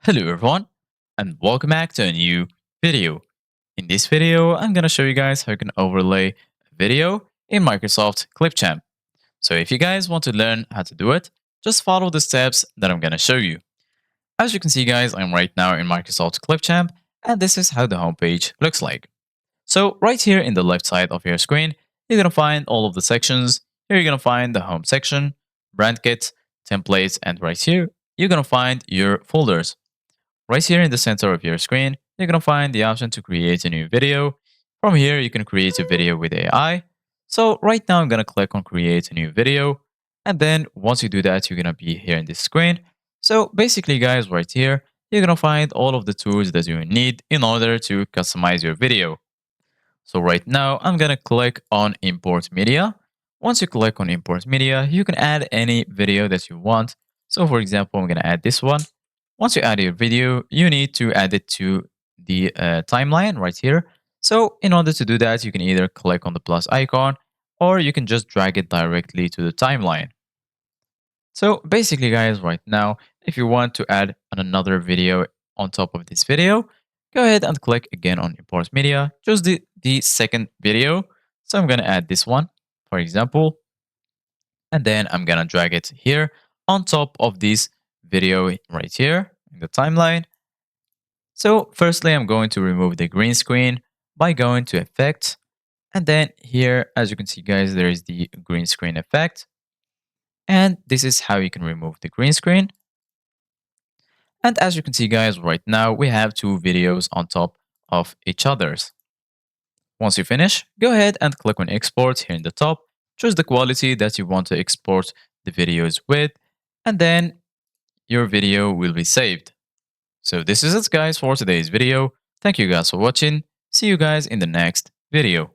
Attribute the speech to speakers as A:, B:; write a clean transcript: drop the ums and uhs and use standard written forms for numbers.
A: Hello everyone and welcome back to a new video. In this video, I'm going to show you guys how you can overlay a video in Microsoft Clipchamp. So if you guys want to learn how to do it, just follow the steps that I'm going to show you. As you can see guys, I'm right now in Microsoft Clipchamp and this is how the homepage looks like. So right here in the left side of your screen, you're going to find all of the sections. Here you're going to find the home section, brand kit, templates, and right here, you're going to find your folders. Right here in the center of your screen, you're going to find the option to create a new video. From here, you can create a video with AI. So right now, I'm going to click on create a new video. And then once you do that, you're going to be here in this screen. So basically, guys, right here, you're going to find all of the tools that you need in order to customize your video. So right now, I'm going to click on import media. Once you click on import media, you can add any video that you want. So for example, I'm going to add this one. Once you add your video, you need to add it to the timeline right here. So in order to do that, you can either click on the plus icon or you can just drag it directly to the timeline. So basically, guys, right now, if you want to add another video on top of this video, go ahead and click again on import media, choose the second video. So I'm going to add this one, for example, and then I'm going to drag it here on top of this video right here in the timeline. So firstly, I'm going to remove the green screen by going to effect. And then here, as you can see, guys, there is the green screen effect. And this is how you can remove the green screen. And as you can see, guys, right now we have two videos on top of each other's. Once you finish, go ahead and click on export here in the top. Choose the quality that you want to export the videos with, and then your video will be saved. So this is it, guys, for today's video. Thank you guys for watching. See you guys in the next video.